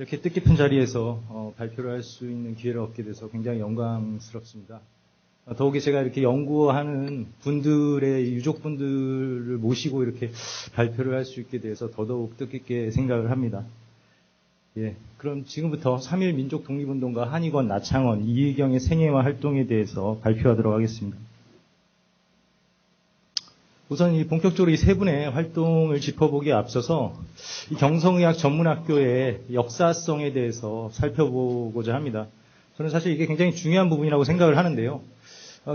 이렇게 뜻깊은 자리에서 발표를 할 수 있는 기회를 얻게 돼서 굉장히 영광스럽습니다. 더욱이 제가 이렇게 연구하는 분들의 유족분들을 모시고 이렇게 발표를 할 수 있게 돼서 더더욱 뜻깊게 생각을 합니다. 예, 그럼 지금부터 3.1 민족 독립운동가 한익원, 나창원, 이의경의 생애와 활동에 대해서 발표하도록 하겠습니다. 우선 본격적으로 이 세 분의 활동을 짚어보기에 앞서서 이 경성의학 전문학교의 역사성에 대해서 살펴보고자 합니다. 저는 사실 이게 굉장히 중요한 부분이라고 생각을 하는데요.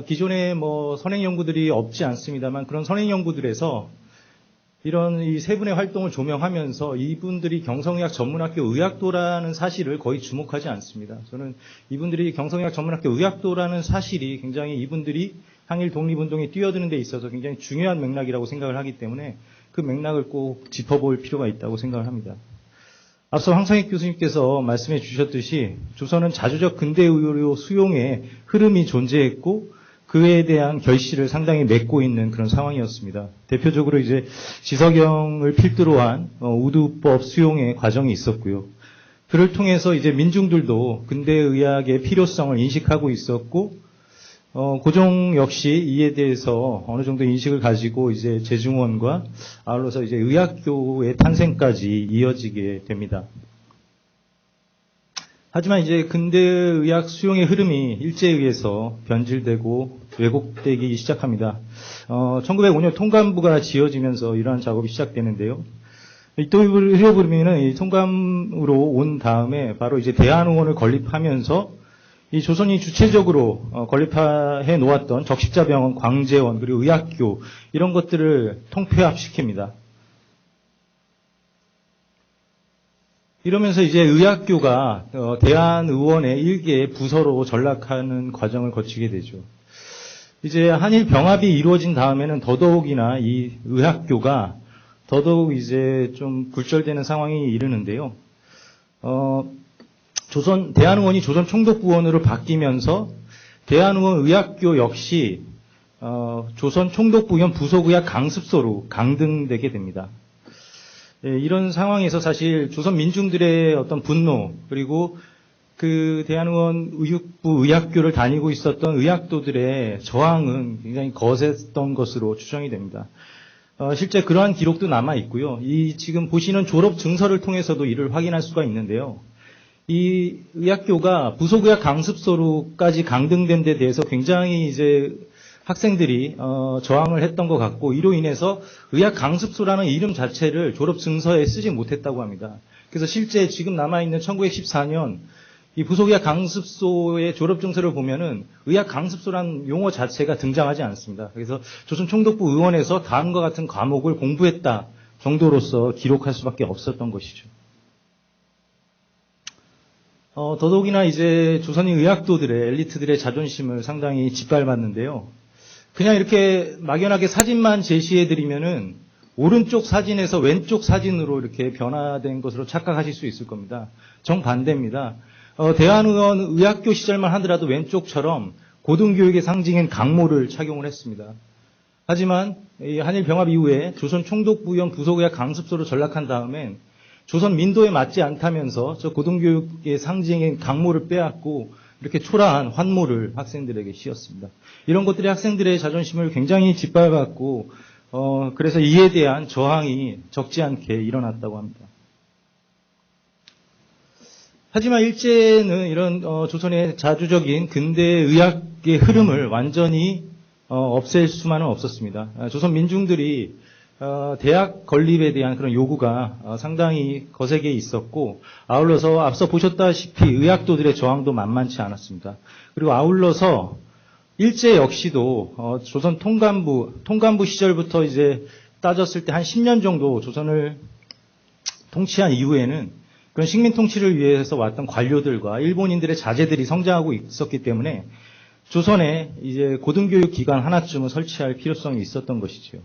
기존에 선행 연구들이 없지 않습니다만 그런 선행 연구들에서 이런 이 세 분의 활동을 조명하면서 이분들이 경성의학 전문학교 의학도라는 사실을 거의 주목하지 않습니다. 저는 이분들이 경성의학 전문학교 의학도라는 사실이 굉장히 이분들이 항일 독립운동에 뛰어드는 데 있어서 굉장히 중요한 맥락이라고 생각을 하기 때문에 그 맥락을 꼭 짚어볼 필요가 있다고 생각을 합니다. 앞서 황성익 교수님께서 말씀해 주셨듯이 조선은 자주적 근대의료 수용의 흐름이 존재했고 그에 대한 결실을 상당히 맺고 있는 그런 상황이었습니다. 대표적으로 이제 지석영을 필두로 한 우두법 수용의 과정이 있었고요. 그를 통해서 이제 민중들도 근대의학의 필요성을 인식하고 있었고 고종 역시 이에 대해서 어느 정도 인식을 가지고 이제 재중원과 아울러서 이제 의학교의 탄생까지 이어지게 됩니다. 하지만 이제 근대의학 수용의 흐름이 일제에 의해서 변질되고 왜곡되기 시작합니다. 1905년 통감부가 지어지면서 이러한 작업이 시작되는데요. 또 흐려보면은 이 통감으로 온 다음에 바로 이제 대한의원을 건립하면서 이 조선이 주체적으로 건립해 놓았던 적십자병원, 광제원, 그리고 의학교 이런 것들을 통폐합시킵니다. 이러면서 이제 의학교가 대한의원의 일개 부서로 전락하는 과정을 거치게 되죠. 이제 한일 병합이 이루어진 다음에는 더더욱이나 이 의학교가 더더욱 이제 좀 굴절되는 상황이 이르는데요. 대한의원이 조선총독부원으로 바뀌면서 대한의원 의학교 역시 조선총독부원 부속의학 강습소로 강등되게 됩니다. 이런 상황에서 사실 조선 민중들의 어떤 분노 그리고 그 대한의원 의육부 의학교를 다니고 있었던 의학도들의 저항은 굉장히 거셌던 것으로 추정이 됩니다. 실제 그러한 기록도 남아 있고요. 이 지금 보시는 졸업 증서를 통해서도 이를 확인할 수가 있는데요. 이 의학교가 부속의학 강습소로까지 강등된 데 대해서 굉장히 이제 학생들이 저항을 했던 것 같고 이로 인해서 의학 강습소라는 이름 자체를 졸업 증서에 쓰지 못했다고 합니다. 그래서 실제 지금 남아있는 1914년 이 부속의학 강습소의 졸업 증서를 보면은 의학 강습소라는 용어 자체가 등장하지 않습니다. 그래서 조선 총독부 의원에서 다음과 같은 과목을 공부했다 정도로서 기록할 수밖에 없었던 것이죠. 더더욱이나 이제 조선인 의학도들의 엘리트들의 자존심을 상당히 짓밟았는데요. 그냥 이렇게 막연하게 사진만 제시해드리면은 오른쪽 사진에서 왼쪽 사진으로 이렇게 변화된 것으로 착각하실 수 있을 겁니다. 정반대입니다. 대한의원 의학교 시절만 하더라도 왼쪽처럼 고등교육의 상징인 강모를 착용을 했습니다. 하지만 이 한일 병합 이후에 조선 총독부원 부속의학 강습소로 전락한 다음엔 조선 민도에 맞지 않다면서 저 고등교육의 상징인 강모를 빼앗고 이렇게 초라한 환모를 학생들에게 씌웠습니다. 이런 것들이 학생들의 자존심을 굉장히 짓밟았고 그래서 이에 대한 저항이 적지 않게 일어났다고 합니다. 하지만 일제는 이런 조선의 자주적인 근대의학의 흐름을 완전히 없앨 수만은 없었습니다. 조선 민중들이 대학 건립에 대한 그런 요구가 상당히 거세게 있었고 아울러서 앞서 보셨다시피 의학도들의 저항도 만만치 않았습니다. 그리고 아울러서 일제 역시도 조선 통감부 시절부터 이제 따졌을 때 한 10년 정도 조선을 통치한 이후에는 그런 식민 통치를 위해서 왔던 관료들과 일본인들의 자제들이 성장하고 있었기 때문에 조선에 이제 고등교육 기관 하나쯤은 설치할 필요성이 있었던 것이죠.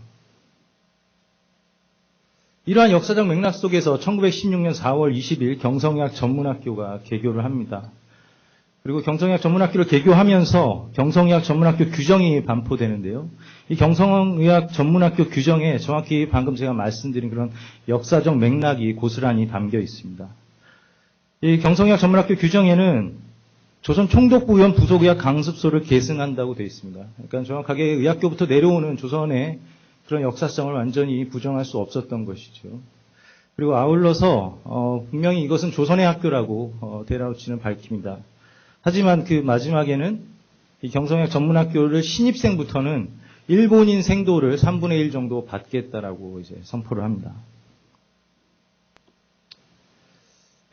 이러한 역사적 맥락 속에서 1916년 4월 20일 경성의학 전문학교가 개교를 합니다. 그리고 경성의학 전문학교를 개교하면서 경성의학 전문학교 규정이 반포되는데요. 이 경성의학 전문학교 규정에 정확히 방금 제가 말씀드린 그런 역사적 맥락이 고스란히 담겨 있습니다. 이 경성의학 전문학교 규정에는 조선 총독부위원 부속의학 강습소를 계승한다고 되어 있습니다. 그러니까 정확하게 의학교부터 내려오는 조선의 그런 역사성을 완전히 부정할 수 없었던 것이죠. 그리고 아울러서 분명히 이것은 조선의 학교라고 데라우치는 밝힙니다. 하지만 그 마지막에는 이 경성의학 전문학교를 신입생부터는 일본인 생도를 3분의 1 정도 받겠다라고 이제 선포를 합니다.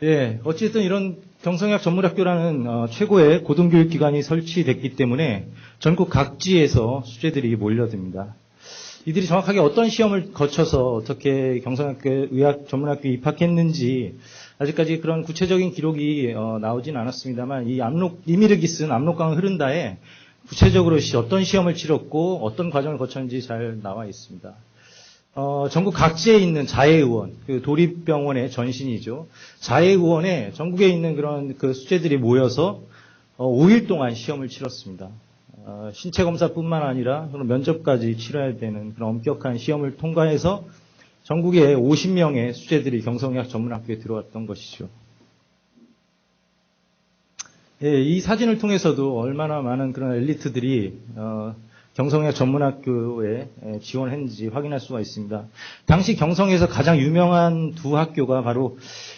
예, 어쨌든 이런 경성의학 전문학교라는 최고의 고등교육기관이 설치됐기 때문에 전국 각지에서 수재들이 몰려듭니다. 이들이 정확하게 어떤 시험을 거쳐서 어떻게 경성학교 의학 전문학교에 입학했는지 아직까지 그런 구체적인 기록이 나오진 않았습니다만 이 이미르기 쓴 압록강을 흐른다에 구체적으로 어떤 시험을 치렀고 어떤 과정을 거쳤는지 잘 나와 있습니다. 전국 각지에 있는 자해의원, 그 도립병원의 전신이죠. 자해의원에 전국에 있는 그런 그 수재들이 모여서 5일 동안 시험을 치렀습니다. 신체 검사뿐만 아니라 그런 면접까지 치러야 되는 그런 엄격한 시험을 통과해서 전국에 50명의 수재들이 경성의학 전문학교에 들어왔던 것이죠. 예, 이 사진을 통해서도 얼마나 많은 그런 엘리트들이 경성의학 전문학교에 지원했는지 확인할 수가 있습니다. 당시 경성에서 가장 유명한 두 학교가 바로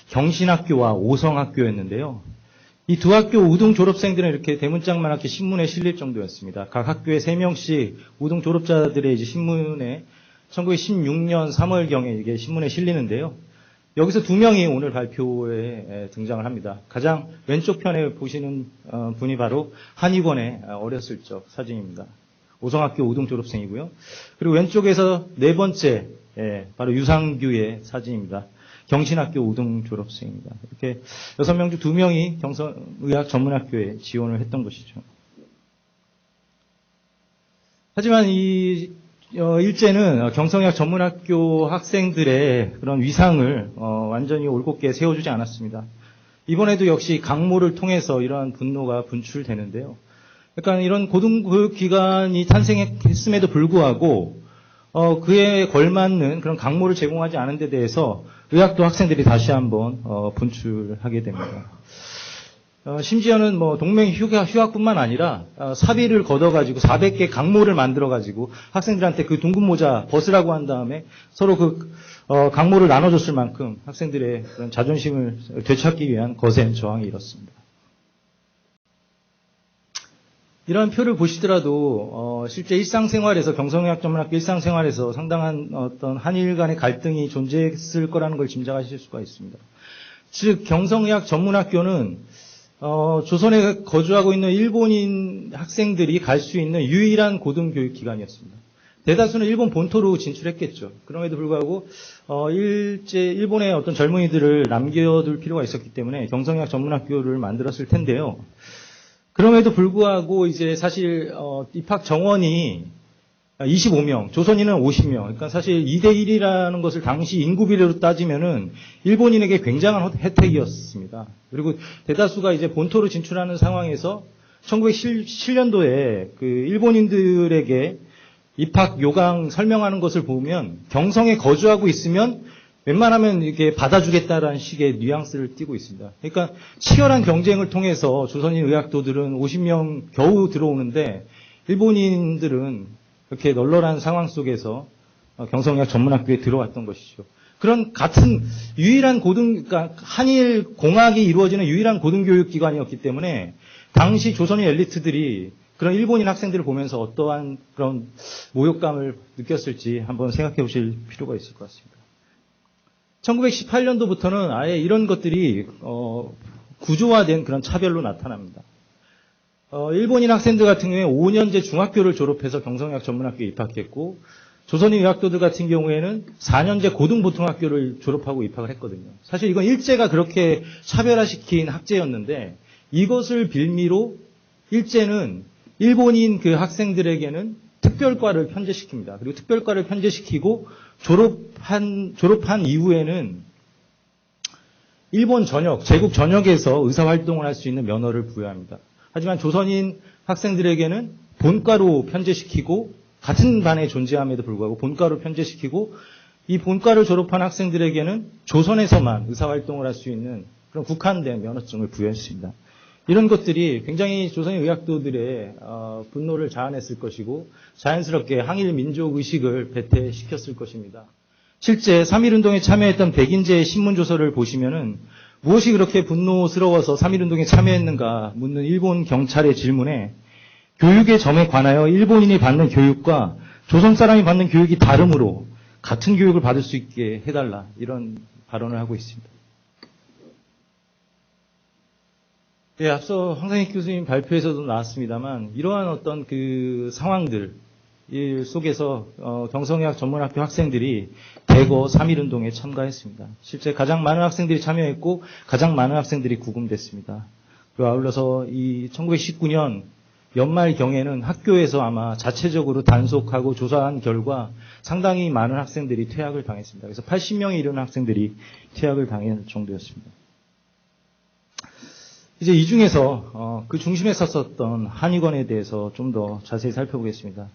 경신학교와 오성학교였는데요. 이 두 학교 우등 졸업생들은 이렇게 대문짝만하게 신문에 실릴 정도였습니다. 각 학교에 3명씩 우등 졸업자들의 이제 신문에 1916년 3월경에 이게 신문에 실리는데요. 여기서 2명이 오늘 발표에 등장을 합니다. 가장 왼쪽 편에 보시는 분이 바로 한의권의 어렸을 적 사진입니다. 오성학교 우등 졸업생이고요. 그리고 왼쪽에서 네 번째, 바로 유상규의 사진입니다. 경신학교 우등 졸업생입니다. 이렇게 6명 중 2명이 경성의학 전문학교에 지원을 했던 것이죠. 하지만 이 일제는 경성의학 전문학교 학생들의 그런 위상을 완전히 올곧게 세워주지 않았습니다. 이번에도 역시 강모를 통해서 이러한 분노가 분출되는데요. 그러니까 이런 고등교육기관이 탄생했음에도 불구하고 그에 걸맞는 그런 강모를 제공하지 않은 데 대해서 의학도 학생들이 다시 한번 분출하게 됩니다. 심지어는 뭐 동맹 휴학뿐만 아니라 사비를 걷어가지고 400개 강모를 만들어가지고 학생들한테 그 둥근 모자 벗으라고 한 다음에 서로 그 강모를 나눠줬을 만큼 학생들의 그런 자존심을 되찾기 위한 거센 저항이 일었습니다. 이런 표를 보시더라도 실제 일상생활에서 경성의학 전문학교 일상생활에서 상당한 어떤 한일 간의 갈등이 존재했을 거라는 걸 짐작하실 수가 있습니다. 즉 경성의학 전문학교는 조선에 거주하고 있는 일본인 학생들이 갈 수 있는 유일한 고등교육기관이었습니다. 대다수는 일본 본토로 진출했겠죠. 그럼에도 불구하고 일본의 어떤 젊은이들을 남겨둘 필요가 있었기 때문에 경성의학 전문학교를 만들었을 텐데요. 그럼에도 불구하고 이제 사실 입학 정원이 25명, 조선인은 50명. 그러니까 사실 2대1이라는 것을 당시 인구 비례로 따지면은 일본인에게 굉장한 혜택이었습니다. 그리고 대다수가 이제 본토로 진출하는 상황에서 1917년도에 그 일본인들에게 입학 요강 설명하는 것을 보면 경성에 거주하고 있으면 웬만하면 이렇게 받아주겠다라는 식의 뉘앙스를 띠고 있습니다. 그러니까 치열한 경쟁을 통해서 조선인 의학도들은 50명 겨우 들어오는데 일본인들은 이렇게 널널한 상황 속에서 경성의학 전문학교에 들어왔던 것이죠. 그런 같은 유일한 그러니까 한일 공학이 이루어지는 유일한 고등교육기관이었기 때문에 당시 조선인 엘리트들이 그런 일본인 학생들을 보면서 어떠한 그런 모욕감을 느꼈을지 한번 생각해 보실 필요가 있을 것 같습니다. 1918년도부터는 아예 이런 것들이 구조화된 그런 차별로 나타납니다. 일본인 학생들 같은 경우에 5년제 중학교를 졸업해서 경성의학 전문학교에 입학했고 조선인 의학도들 같은 경우에는 4년제 고등보통학교를 졸업하고 입학을 했거든요. 사실 이건 일제가 그렇게 차별화시킨 학제였는데 이것을 빌미로 일제는 일본인 그 학생들에게는 특별과를 편제시킵니다. 그리고 특별과를 편제시키고 졸업한 이후에는 일본 전역, 제국 전역에서 의사활동을 할 수 있는 면허를 부여합니다. 하지만 조선인 학생들에게는 본과로 편제시키고 같은 반에 존재함에도 불구하고 본과로 편제시키고 이 본과를 졸업한 학생들에게는 조선에서만 의사활동을 할 수 있는 그런 국한된 면허증을 부여했습니다. 이런 것들이 굉장히 조선의 의학도들의 분노를 자아냈을 것이고 자연스럽게 항일 민족 의식을 배태시켰을 것입니다. 실제 3.1운동에 참여했던 백인제의 신문조서를 보시면은 무엇이 그렇게 분노스러워서 3.1운동에 참여했는가 묻는 일본 경찰의 질문에 교육의 점에 관하여 일본인이 받는 교육과 조선 사람이 받는 교육이 다르므로 같은 교육을 받을 수 있게 해달라 이런 발언을 하고 있습니다. 예, 앞서 황상익 교수님 발표에서도 나왔습니다만 이러한 어떤 그 상황들 속에서 경성의학 전문학교 학생들이 대거 3.1운동에 참가했습니다. 실제 가장 많은 학생들이 참여했고 가장 많은 학생들이 구금됐습니다. 그리고 아울러서 이 1919년 연말경에는 학교에서 아마 자체적으로 단속하고 조사한 결과 상당히 많은 학생들이 퇴학을 당했습니다. 그래서 80명에 이르는 학생들이 퇴학을 당할 정도였습니다. 이제 이 중에서 그 중심에 섰었던 한의권에 대해서 좀 더 자세히 살펴보겠습니다.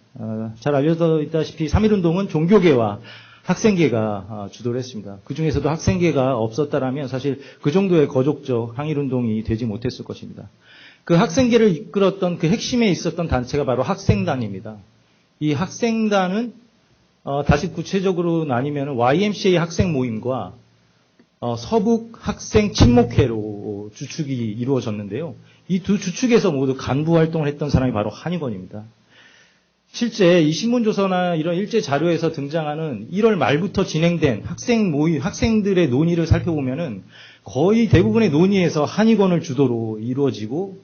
잘 알려져 있다시피 3.1운동은 종교계와 학생계가 주도를 했습니다. 그 중에서도 학생계가 없었다라면 사실 그 정도의 거족적 항일운동이 되지 못했을 것입니다. 그 학생계를 이끌었던 그 핵심에 있었던 단체가 바로 학생단입니다. 이 학생단은 다시 구체적으로 나뉘면 YMCA 학생 모임과 서북 학생 친목회로 주축이 이루어졌는데요. 이 두 주축에서 모두 간부 활동을 했던 사람이 바로 한의권입니다. 실제 이 신문조서나 이런 일제 자료에서 등장하는 1월 말부터 진행된 학생 모임, 학생들의 논의를 살펴보면은 거의 대부분의 논의에서 한의권을 주도로 이루어지고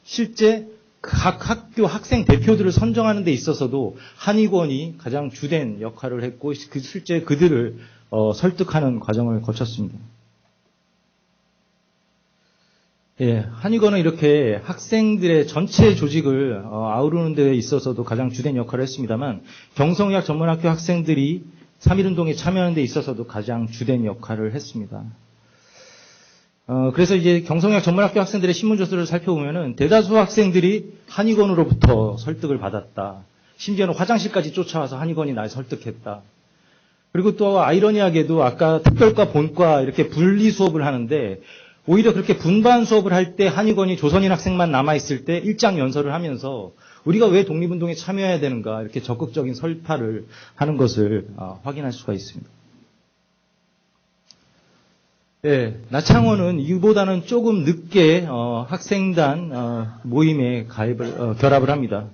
실제 각 학교 학생 대표들을 선정하는 데 있어서도 한의권이 가장 주된 역할을 했고 실제 그들을 설득하는 과정을 거쳤습니다. 예, 한의권은 이렇게 학생들의 전체 조직을 아우르는 데 있어서도 가장 주된 역할을 했습니다만 경성의학 전문학교 학생들이 3.1운동에 참여하는 데 있어서도 가장 주된 역할을 했습니다. 그래서 이제 경성의학 전문학교 학생들의 신문조서를 살펴보면은 대다수 학생들이 한의권으로부터 설득을 받았다. 심지어는 화장실까지 쫓아와서 한의권이 날 설득했다. 그리고 또 아이러니하게도 아까 특별과 본과 이렇게 분리 수업을 하는데 오히려 그렇게 분반 수업을 할 때 한의권이 조선인 학생만 남아있을 때 일장 연설을 하면서 우리가 왜 독립운동에 참여해야 되는가 이렇게 적극적인 설파를 하는 것을 확인할 수가 있습니다. 예, 나창원은 이보다는 조금 늦게 학생단 모임에 결합을 합니다.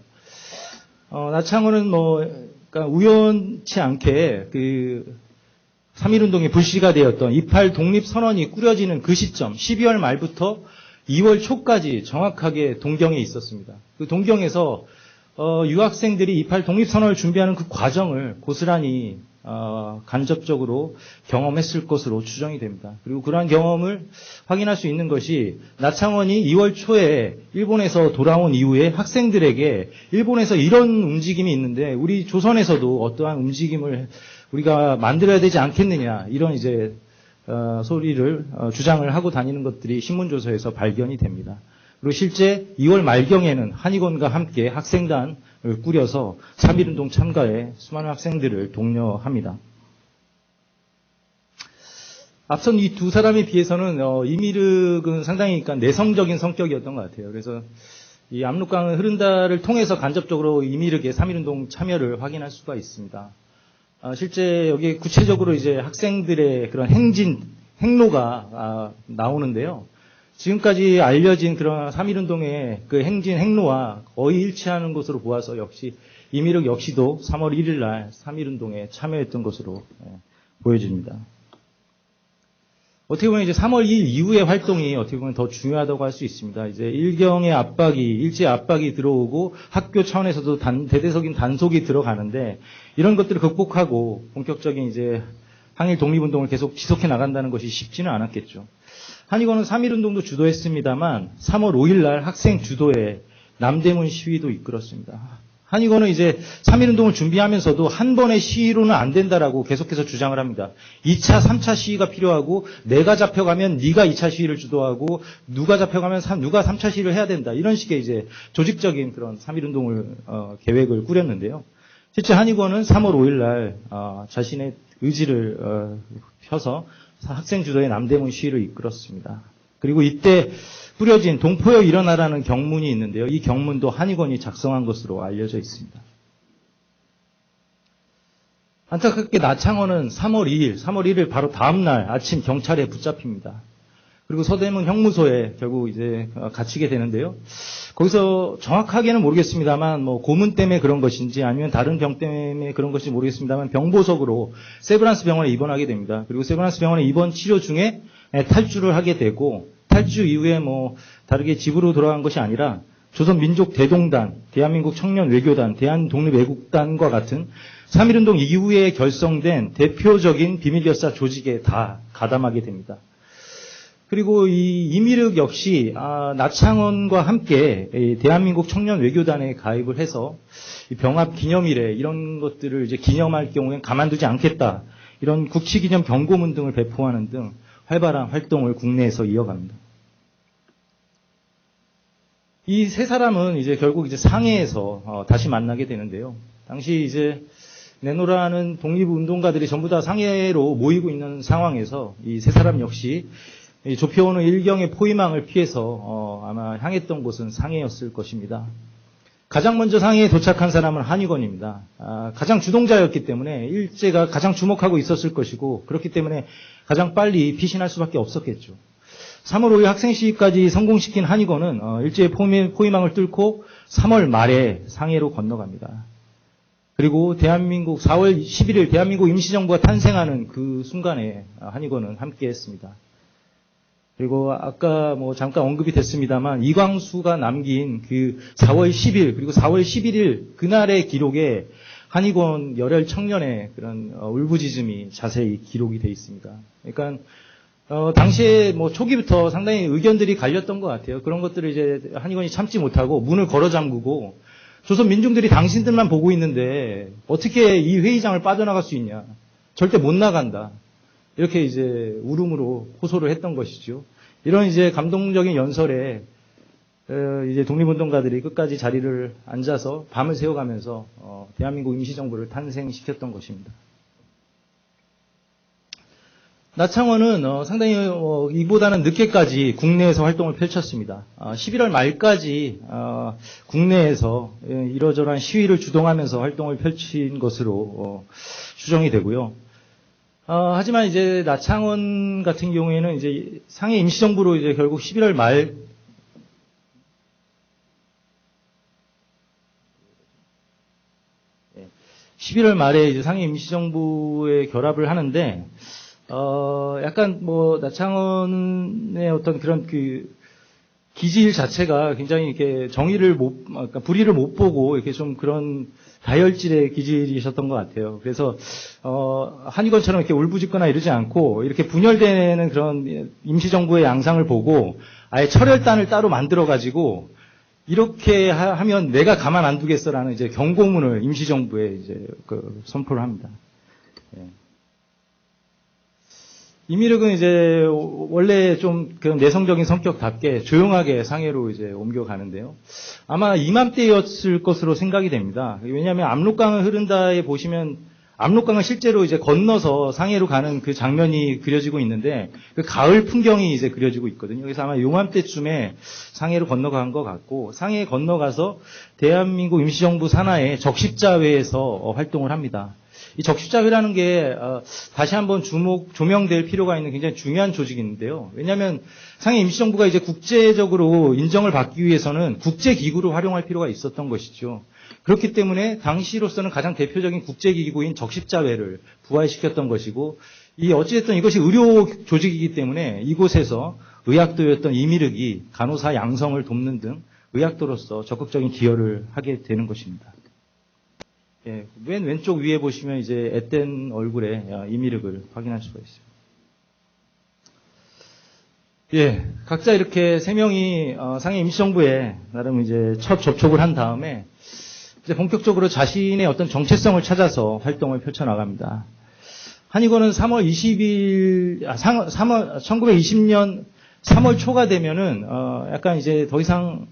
나창원은 그러니까 우연치 않게 그 3.1운동의 불씨가 되었던 28 독립선언이 꾸려지는 그 시점 12월 말부터 2월 초까지 정확하게 동경에 있었습니다. 그 동경에서 유학생들이 28 독립선언을 준비하는 그 과정을 고스란히 간접적으로 경험했을 것으로 추정이 됩니다. 그리고 그러한 경험을 확인할 수 있는 것이 나창원이 2월 초에 일본에서 돌아온 이후에 학생들에게 일본에서 이런 움직임이 있는데 우리 조선에서도 어떠한 움직임을 우리가 만들어야 되지 않겠느냐 이런 이제 소리를 주장을 하고 다니는 것들이 신문조서에서 발견이 됩니다. 그리고 실제 2월 말경에는 한의권과 함께 학생단을 꾸려서 3.1운동 참가에 수많은 학생들을 독려합니다. 앞선 이 두 사람에 비해서는 이미륵은 상당히 그러니까 내성적인 성격이었던 것 같아요. 그래서 이 압록강은 흐른다를 통해서 간접적으로 이미륵의 3.1운동 참여를 확인할 수가 있습니다. 실제 여기 구체적으로 이제 학생들의 그런 행로가 나오는데요. 지금까지 알려진 그런 3.1운동의 그 행로와 거의 일치하는 것으로 보아서 역시 이미륵 역시도 3월 1일 날 3.1운동에 참여했던 것으로 보여집니다. 어떻게 보면 이제 3월 2일 이후의 활동이 어떻게 보면 더 중요하다고 할 수 있습니다. 이제 일제 압박이 들어오고 학교 차원에서도 대대적인 단속이 들어가는데 이런 것들을 극복하고 본격적인 이제 항일 독립운동을 계속 지속해 나간다는 것이 쉽지는 않았겠죠. 한의권은 3.1운동도 주도했습니다만 3월 5일 날 학생 주도의 남대문 시위도 이끌었습니다. 한의권은 이제 3.1운동을 준비하면서도 한 번의 시위로는 안 된다라고 계속해서 주장을 합니다. 2차, 3차 시위가 필요하고 내가 잡혀가면 네가 2차 시위를 주도하고 누가 잡혀가면 누가 3차 시위를 해야 된다. 이런 식의 이제 조직적인 그런 3.1운동을 계획을 꾸렸는데요. 실제 한의권은 3월 5일 날 자신의 의지를 펴서 학생 주도의 남대문 시위를 이끌었습니다. 그리고 이때 뿌려진 동포여 일어나라는 경문이 있는데요. 이 경문도 한의건이 작성한 것으로 알려져 있습니다. 안타깝게 나창원은 3월 2일 바로 다음날 아침 경찰에 붙잡힙니다. 그리고 서대문 형무소에 결국 이제 갇히게 되는데요. 거기서 정확하게는 모르겠습니다만 뭐 고문 때문에 그런 것인지 아니면 다른 병 때문에 그런 것인지 모르겠습니다만 병보석으로 세브란스 병원에 입원하게 됩니다. 그리고 세브란스 병원에 입원 치료 중에 탈주를 하게 되고 탈주 이후에 뭐 다르게 집으로 돌아간 것이 아니라 조선민족대동단, 대한민국 청년외교단, 대한독립애국단과 같은 3.1운동 이후에 결성된 대표적인 비밀결사 조직에 다 가담하게 됩니다. 그리고 이 이미륵 역시 나창원과 함께 대한민국 청년외교단에 가입을 해서 병합 기념일에 이런 것들을 이제 기념할 경우엔 가만두지 않겠다. 이런 국치기념 경고문 등을 배포하는 등 활발한 활동을 국내에서 이어갑니다. 이 세 사람은 이제 결국 이제 상해에서 다시 만나게 되는데요. 당시 이제 내노라는 독립운동가들이 전부 다 상해로 모이고 있는 상황에서 이 세 사람 역시 조표오는 일경의 포위망을 피해서 아마 향했던 곳은 상해였을 것입니다. 가장 먼저 상해에 도착한 사람은 한의건입니다. 가장 주동자였기 때문에 일제가 가장 주목하고 있었을 것이고 그렇기 때문에 가장 빨리 피신할 수밖에 없었겠죠. 3월 5일 학생시위까지 성공시킨 한의건은 일제의 포위망을 뚫고 3월 말에 상해로 건너갑니다. 그리고 대한민국 4월 11일 대한민국 임시정부가 탄생하는 그 순간에 한의건은 함께했습니다. 그리고 아까 뭐 잠깐 언급이 됐습니다만 이광수가 남긴 그 4월 10일 그리고 4월 11일 그날의 기록에 한의건 열혈 청년의 그런 울부짖음이 자세히 기록이 돼 있습니다. 그러니까 당시에 뭐 초기부터 상당히 의견들이 갈렸던 것 같아요. 그런 것들을 이제 한의건이 참지 못하고 문을 걸어 잠그고 조선 민중들이 당신들만 보고 있는데 어떻게 이 회의장을 빠져나갈 수 있냐. 절대 못 나간다. 이렇게 이제 울음으로 호소를 했던 것이죠. 이런 이제 감동적인 연설에 이제 독립운동가들이 끝까지 자리를 앉아서 밤을 새워가면서 대한민국 임시정부를 탄생시켰던 것입니다. 나창원은 상당히 이보다는 늦게까지 국내에서 활동을 펼쳤습니다. 11월 말까지 국내에서 이러저러한 시위를 주동하면서 활동을 펼친 것으로 추정이 되고요. 하지만 이제 나창원 같은 경우에는 이제 상해 임시정부로 이제 결국 11월 말 11월 말에 이제 상해 임시정부에 결합을 하는데 약간 뭐 나창원의 어떤 그런 그 기질 자체가 굉장히 이렇게 그러니까 불의를 못 보고 이렇게 좀 그런 다혈질의 기질이셨던 것 같아요. 그래서 한의건처럼 이렇게 울부짖거나 이러지 않고 이렇게 분열되는 그런 임시정부의 양상을 보고 아예 철혈단을 따로 만들어가지고 이렇게 하면 내가 가만 안 두겠어라는 이제 경고문을 임시정부에 이제 선포를 합니다. 예. 이미륵은 이제 원래 좀 그런 내성적인 성격답게 조용하게 상해로 이제 옮겨가는데요. 아마 이맘때였을 것으로 생각이 됩니다. 왜냐하면 압록강을 흐른다에 보시면 압록강을 실제로 이제 건너서 상해로 가는 그 장면이 그려지고 있는데 그 가을 풍경이 이제 그려지고 있거든요. 그래서 아마 요맘때쯤에 상해로 건너간 것 같고 상해에 건너가서 대한민국 임시정부 산하의 적십자회에서 활동을 합니다. 이 적십자회라는 게 다시 한번 조명될 필요가 있는 굉장히 중요한 조직인데요. 왜냐하면 상해 임시정부가 이제 국제적으로 인정을 받기 위해서는 국제기구를 활용할 필요가 있었던 것이죠. 그렇기 때문에 당시로서는 가장 대표적인 국제기구인 적십자회를 부활시켰던 것이고 어찌됐든 이것이 의료 조직이기 때문에 이곳에서 의학도였던 이미륵이 간호사 양성을 돕는 등 의학도로서 적극적인 기여를 하게 되는 것입니다. 예, 맨 왼쪽 위에 보시면 이제 앳된 얼굴에 이미륵을 확인할 수가 있어요. 예, 각자 이렇게 세 명이 상해 임시정부에 나름 이제 첫 접촉을 한 다음에 이제 본격적으로 자신의 어떤 정체성을 찾아서 활동을 펼쳐나갑니다. 한의건은 1920년 3월 초가 되면은 약간 이제 더 이상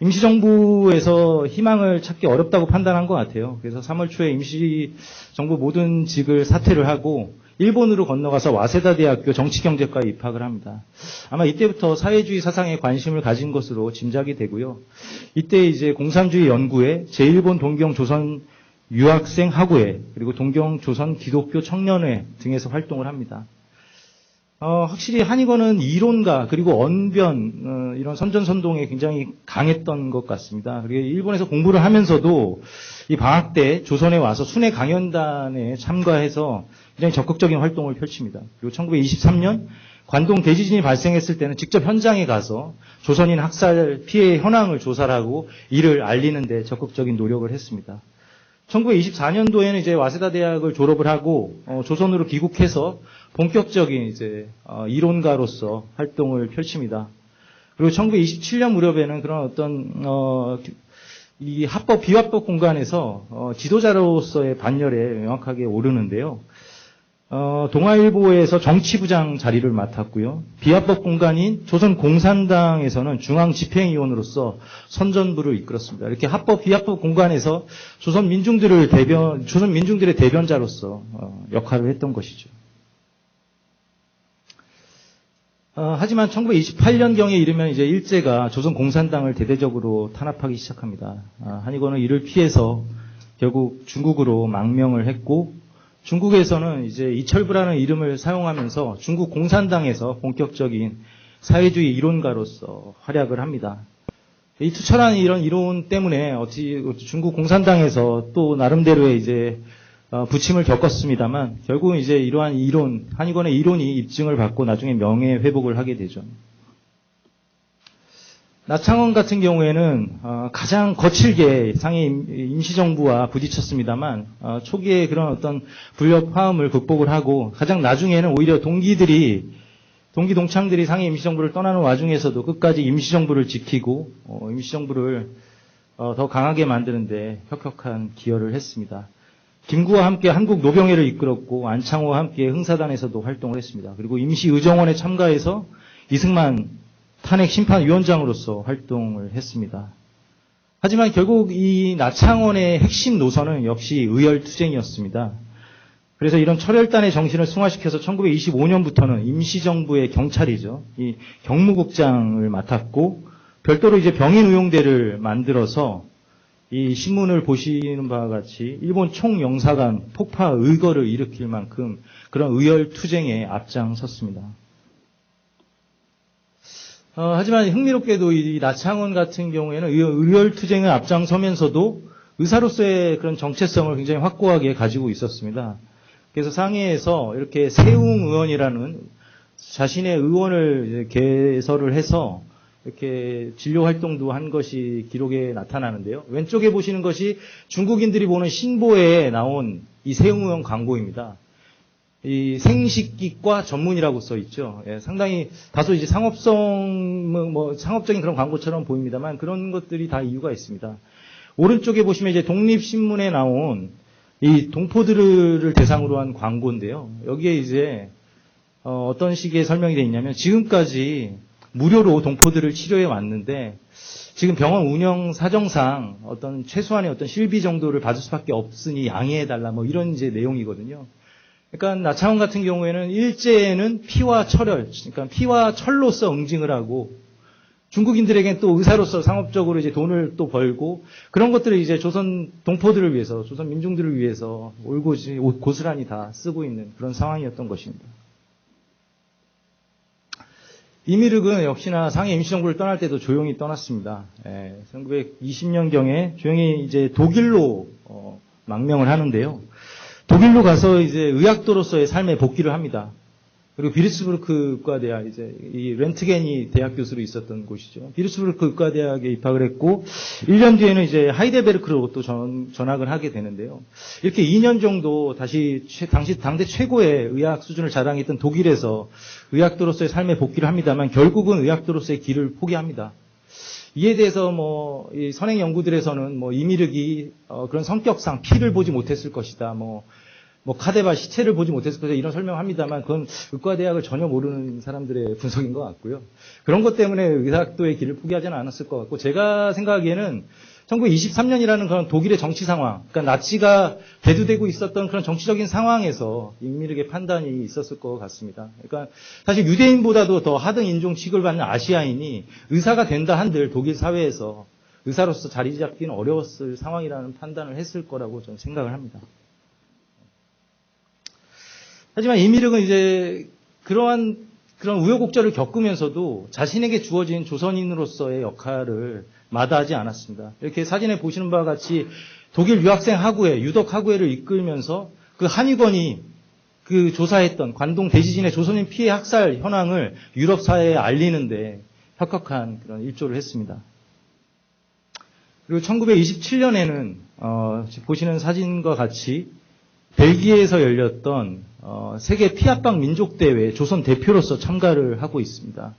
임시정부에서 희망을 찾기 어렵다고 판단한 것 같아요. 그래서 3월 초에 임시정부 모든 직을 사퇴를 하고 일본으로 건너가서 와세다 대학교 정치경제과에 입학을 합니다. 아마 이때부터 사회주의 사상에 관심을 가진 것으로 짐작이 되고요. 이때 이제 공산주의 연구회, 제1본 동경 조선 유학생 학우회, 그리고 동경 조선 기독교 청년회 등에서 활동을 합니다. 확실히 한의권은 이론가 그리고 언변 이런 선전선동에 굉장히 강했던 것 같습니다. 그리고 일본에서 공부를 하면서도 이 방학 때 조선에 와서 순회 강연단에 참가해서 굉장히 적극적인 활동을 펼칩니다. 그리고 1923년 관동 대지진이 발생했을 때는 직접 현장에 가서 조선인 학살 피해 현황을 조사를 하고 이를 알리는 데 적극적인 노력을 했습니다. 1924년도에는 이제 와세다 대학을 졸업을 하고 조선으로 귀국해서 본격적인 이제 이론가로서 활동을 펼칩니다. 그리고 1927년 무렵에는 그런 어떤 이 합법 비합법 공간에서 지도자로서의 반열에 명확하게 오르는데요. 동아일보에서 정치부장 자리를 맡았고요. 비합법 공간인 조선공산당에서는 중앙집행위원으로서 선전부를 이끌었습니다. 이렇게 합법 비합법 공간에서 조선 민중들의 대변자로서 역할을 했던 것이죠. 하지만 1928년경에 이르면 이제 일제가 조선공산당을 대대적으로 탄압하기 시작합니다. 한의권은 이를 피해서 결국 중국으로 망명을 했고, 중국에서는 이제 이철부라는 이름을 사용하면서 중국 공산당에서 본격적인 사회주의 이론가로서 활약을 합니다. 이 투철한 이런 이론 때문에 중국 공산당에서 또 나름대로의 이제 부침을 겪었습니다만 결국은 이제 이러한 이론, 한의권의 이론이 입증을 받고 나중에 명예 회복을 하게 되죠. 나창원 같은 경우에는 가장 거칠게 상해 임시정부와 부딪혔습니다만 초기에 그런 어떤 불협화음을 극복을 하고 가장 나중에는 오히려 동기 동창들이 상해 임시정부를 떠나는 와중에서도 끝까지 임시정부를 지키고 임시정부를 더 강하게 만드는데 혁혁한 기여를 했습니다. 김구와 함께 한국노병회를 이끌었고 안창호와 함께 흥사단에서도 활동을 했습니다. 그리고 임시의정원에 참가해서 이승만 탄핵 심판위원장으로서 활동을 했습니다. 하지만 결국 이 나창원의 핵심 노선은 역시 의열투쟁이었습니다. 그래서 이런 철혈단의 정신을 승화시켜서 1925년부터는 임시정부의 경찰이죠. 이 경무국장을 맡았고 별도로 이제 병인의용대를 만들어서 이 신문을 보시는 바와 같이 일본 총영사관 폭파 의거를 일으킬 만큼 그런 의열투쟁에 앞장섰습니다. 하지만 흥미롭게도 이 나창원 같은 경우에는 의열투쟁을 앞장서면서도 의사로서의 그런 정체성을 굉장히 확고하게 가지고 있었습니다. 그래서 상해에서 이렇게 세웅 의원이라는 자신의 의원을 개설을 해서 이렇게 진료 활동도 한 것이 기록에 나타나는데요. 왼쪽에 보시는 것이 중국인들이 보는 신보에 나온 이 세웅 의원 광고입니다. 이 생식기과 전문이라고 써 있죠. 예, 상당히 다소 이제 상업적인 그런 광고처럼 보입니다만 그런 것들이 다 이유가 있습니다. 오른쪽에 보시면 이제 독립신문에 나온 이 동포들을 대상으로 한 광고인데요. 여기에 이제 어떤 식의 설명이 되어 있냐면 지금까지 무료로 동포들을 치료해 왔는데 지금 병원 운영 사정상 어떤 최소한의 어떤 실비 정도를 받을 수밖에 없으니 양해해 달라 뭐 이런 이제 내용이거든요. 그러니까 나창원 같은 경우에는 일제에는 피와 철혈, 그러니까 피와 철로서 응징을 하고 중국인들에겐 또 의사로서 상업적으로 이제 돈을 또 벌고 그런 것들을 이제 조선 동포들을 위해서, 조선 민중들을 위해서 올고지 고스란히 다 쓰고 있는 그런 상황이었던 것입니다. 이미륵은 역시나 상해 임시정부를 떠날 때도 조용히 떠났습니다. 1920년경에 조용히 이제 독일로 망명을 하는데요. 독일로 가서 이제 의학도로서의 삶에 복귀를 합니다. 그리고 비르츠부르크 의과대학, 이제 이 렌트겐이 대학 교수로 있었던 곳이죠. 비르츠부르크 의과대학에 입학을 했고, 1년 뒤에는 이제 하이델베르크로 또 전학을 하게 되는데요. 이렇게 2년 정도 다시 당시 당대 최고의 의학 수준을 자랑했던 독일에서 의학도로서의 삶에 복귀를 합니다만, 결국은 의학도로서의 길을 포기합니다. 이에 대해서 이 선행 연구들에서는 이미륵이 그런 성격상 피를 보지 못했을 것이다. 카데바 시체를 보지 못했을 것이다. 이런 설명을 합니다만 그건 의과대학을 전혀 모르는 사람들의 분석인 것 같고요. 그런 것 때문에 의학도의 길을 포기하지는 않았을 것 같고 제가 생각하기에는 1923년이라는 그런 독일의 정치 상황, 그러니까 나치가 대두되고 있었던 그런 정치적인 상황에서 임미륵의 판단이 있었을 것 같습니다. 그러니까 사실 유대인보다도 더 하등 인종 취급을 받는 아시아인이 의사가 된다 한들 독일 사회에서 의사로서 자리 잡기는 어려웠을 상황이라는 판단을 했을 거라고 저는 생각을 합니다. 하지만 임미륵은 이제 그런 우여곡절을 겪으면서도 자신에게 주어진 조선인으로서의 역할을 마다하지 않았습니다. 이렇게 사진에 보시는 바와 같이 독일 유학생 학우회, 유덕 학우회를 이끌면서 그 한의건이 그 조사했던 관동 대지진의 조선인 피해 학살 현황을 유럽 사회에 알리는데 혁혁한 그런 일조를 했습니다. 그리고 1927년에는 보시는 사진과 같이 벨기에에서 열렸던 세계 피압방 민족대회 조선 대표로서 참가를 하고 있습니다.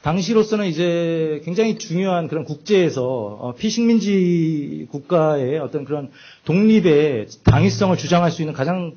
당시로서는 이제 굉장히 중요한 그런 국제에서 피식민지 국가의 어떤 그런 독립의 당위성을 주장할 수 있는 가장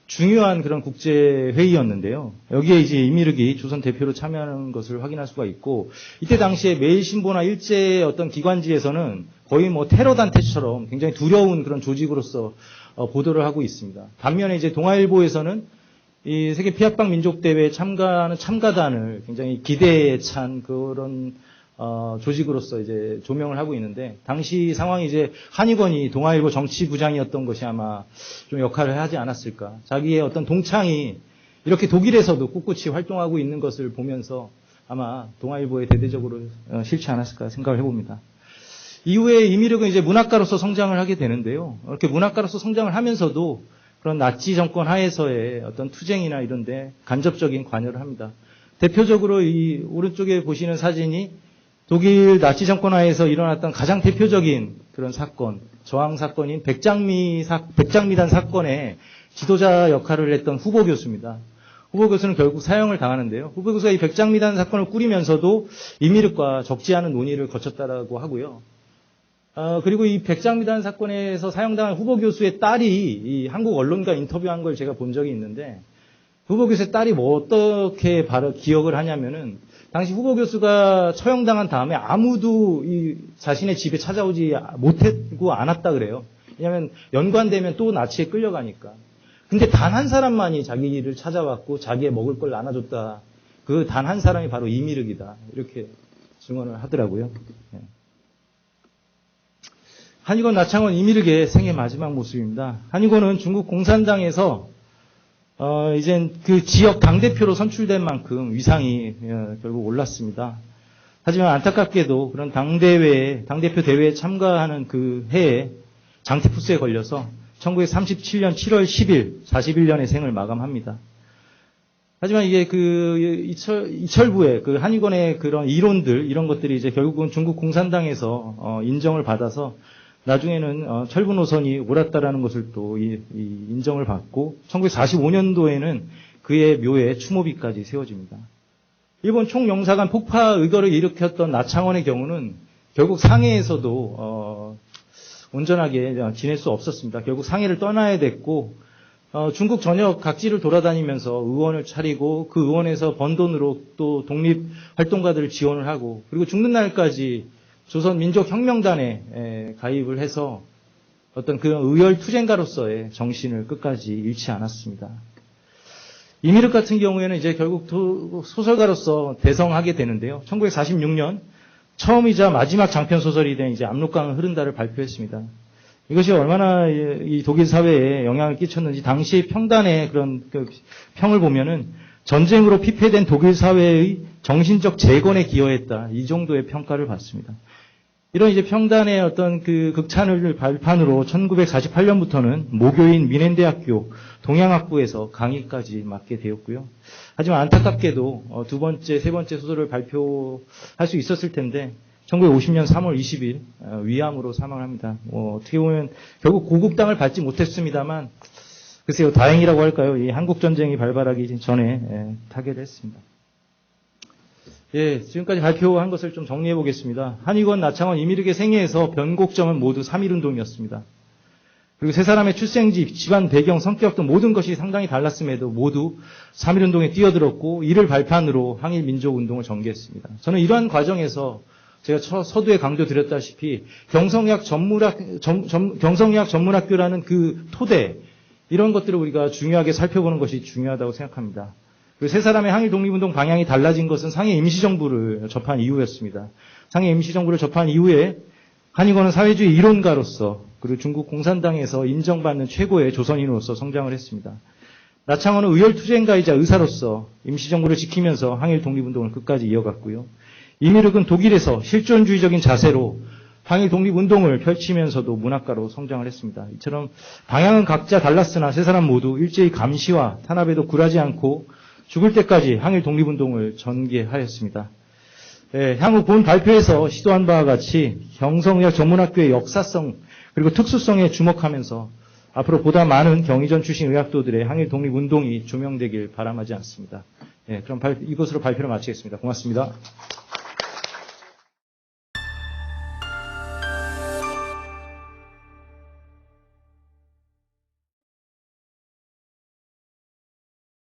중요한 그런 국제회의였는데요. 여기에 이제 임미륵이 조선 대표로 참여하는 것을 확인할 수가 있고, 이때 당시에 매일신보나 일제의 어떤 기관지에서는 거의 뭐 테러 단체처럼 굉장히 두려운 그런 조직으로서 보도를 하고 있습니다. 반면에 이제 동아일보에서는 이 세계 피압방 민족대회에 참가하는 참가단을 굉장히 기대에 찬 그런 조직으로서 이제 조명을 하고 있는데, 당시 상황이 이제 한의건이 동아일보 정치부장이었던 것이 아마 좀 역할을 하지 않았을까. 자기의 어떤 동창이 이렇게 독일에서도 꿋꿋이 활동하고 있는 것을 보면서 아마 동아일보에 대대적으로 싫지 않았을까 생각을 해봅니다. 이후에 임미륵은 이제 문학가로서 성장을 하게 되는데요. 이렇게 문학가로서 성장을 하면서도 그런 나치 정권 하에서의 어떤 투쟁이나 이런데 간접적인 관여를 합니다. 대표적으로 이 오른쪽에 보시는 사진이 독일 나치 정권 하에서 일어났던 가장 대표적인 그런 사건, 저항 사건인 백장미단 사건의 지도자 역할을 했던 후보 교수입니다. 후보 교수는 결국 사형을 당하는데요. 후보 교수가 이 백장미단 사건을 꾸리면서도 임미륵과 적지 않은 논의를 거쳤다라고 하고요. 그리고 이 백장미단 사건에서 사형당한 후보 교수의 딸이 이 한국 언론과 인터뷰한 걸 제가 본 적이 있는데, 후보 교수의 딸이 뭐 어떻게 바로 기억을 하냐면은, 당시 후보 교수가 처형당한 다음에 아무도 이 자신의 집에 찾아오지 못했고 않았다 그래요. 왜냐하면 연관되면 또 나치에 끌려가니까. 근데 단 한 사람만이 자기를 찾아왔고 자기의 먹을 걸 나눠줬다. 그 단 한 사람이 바로 임미륵이다. 이렇게 증언을 하더라고요. 네. 한의건 나창원 임미륵의 생애 마지막 모습입니다. 한의건은 중국 공산당에서 이젠 그 지역 당대표로 선출된 만큼 위상이 결국 올랐습니다. 하지만 안타깝게도 그런 당대표 대회에 참가하는 그 해에 장티푸스에 걸려서 1937년 7월 10일 41년의 생을 마감합니다. 하지만 이게 그 이철부의 그 한의건의 그런 이론들, 이런 것들이 이제 결국은 중국 공산당에서 인정을 받아서 나중에는 철부 노선이 옳았다라는 것을 또 인정을 받고 1945년도에는 그의 묘에 추모비까지 세워집니다. 일본 총영사관 폭파 의거를 일으켰던 나창원의 경우는 결국 상해에서도 온전하게 지낼 수 없었습니다. 결국 상해를 떠나야 됐고 중국 전역 각지를 돌아다니면서 의원을 차리고 그 의원에서 번 돈으로 또 독립활동가들을 지원을 하고, 그리고 죽는 날까지 조선민족혁명단에 가입을 해서 어떤 그런 의열 투쟁가로서의 정신을 끝까지 잃지 않았습니다. 임미륵 같은 경우에는 이제 결국 소설가로서 대성하게 되는데요. 1946년 처음이자 마지막 장편 소설이 된 이제 압록강은 흐른다를 발표했습니다. 이것이 얼마나 이 독일 사회에 영향을 끼쳤는지 당시 평단의 그런 그 평을 보면은 전쟁으로 피폐된 독일 사회의 정신적 재건에 기여했다, 이 정도의 평가를 받습니다. 이런 이제 평단의 어떤 그 극찬을 발판으로 1948년부터는 모교인 미넨대학교 동양학부에서 강의까지 맡게 되었고요. 하지만 안타깝게도 두 번째, 세 번째 소설을 발표할 수 있었을 텐데 1950년 3월 20일 위암으로 사망합니다. 어떻게 보면 결국 고국당을 밟지 못했습니다만, 글쎄요, 다행이라고 할까요? 이 한국전쟁이 발발하기 전에 타계를 했습니다. 예, 지금까지 발표한 것을 좀 정리해 보겠습니다. 한의건, 나창원, 임미륵의 생애에서 변곡점은 모두 3.1운동이었습니다. 그리고 세 사람의 출생지, 집안 배경, 성격 등 모든 것이 상당히 달랐음에도 모두 3.1운동에 뛰어들었고, 이를 발판으로 항일민족운동을 전개했습니다. 저는 이러한 과정에서 제가 서두에 강조드렸다시피 경성의학 전문학교라는 그 토대, 이런 것들을 우리가 중요하게 살펴보는 것이 중요하다고 생각합니다. 그리고 세 사람의 항일 독립운동 방향이 달라진 것은 상해 임시정부를 접한 이후였습니다. 상해 임시정부를 접한 이후에 한의권은 사회주의 이론가로서 그리고 중국 공산당에서 인정받는 최고의 조선인으로서 성장을 했습니다. 나창원은 의열투쟁가이자 의사로서 임시정부를 지키면서 항일 독립운동을 끝까지 이어갔고요. 이미륵은 독일에서 실존주의적인 자세로 항일 독립운동을 펼치면서도 문학가로 성장을 했습니다. 이처럼 방향은 각자 달랐으나 세 사람 모두 일제의 감시와 탄압에도 굴하지 않고 죽을 때까지 항일 독립운동을 전개하였습니다. 향후 본 발표에서 시도한 바와 같이 경성의학 전문학교의 역사성 그리고 특수성에 주목하면서 앞으로 보다 많은 경의전 출신 의학도들의 항일 독립운동이 조명되길 바람하지 않습니다. 그럼 이것으로 발표를 마치겠습니다. 고맙습니다.